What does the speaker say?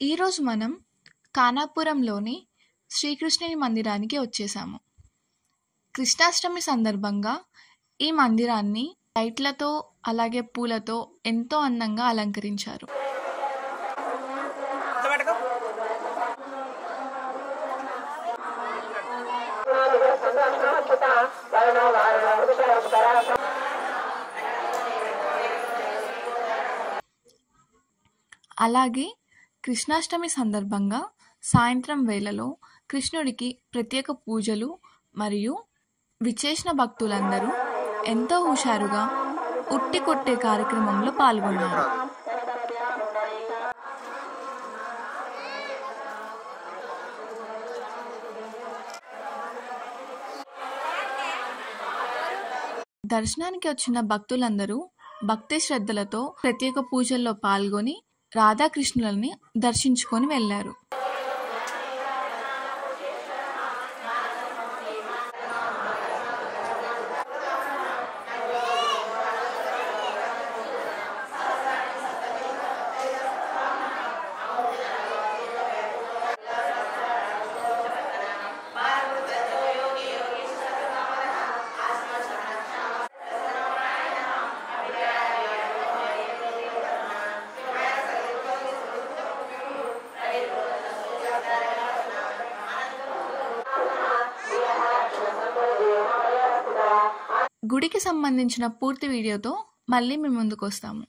ఈరోజు మనం కానాపురంలోని శ్రీకృష్ణుని మందిరానికి వచ్చేసాము. కృష్ణాష్టమి సందర్భంగా ఈ మందిరాన్ని లైట్లతో అలాగే పూలతో ఎంతో అందంగా అలంకరించారు. అలాగే కృష్ణాష్టమి సందర్భంగా సాయంత్రం వేళలో కృష్ణుడికి ప్రత్యేక పూజలు మరియు విచేసిన భక్తులందరూ ఎంతో హుషారుగా ఉట్టి కొట్టే కార్యక్రమంలో పాల్గొన్నారు. దర్శనానికి వచ్చిన భక్తులందరూ భక్తి శ్రద్ధలతో ప్రత్యేక పూజల్లో పాల్గొని రాధాకృష్ణులని దర్శించుకొని వెళ్లారు. గుడికి సంబంధించిన పూర్తి వీడియోతో మళ్ళీ మీ ముందుకు వస్తాము.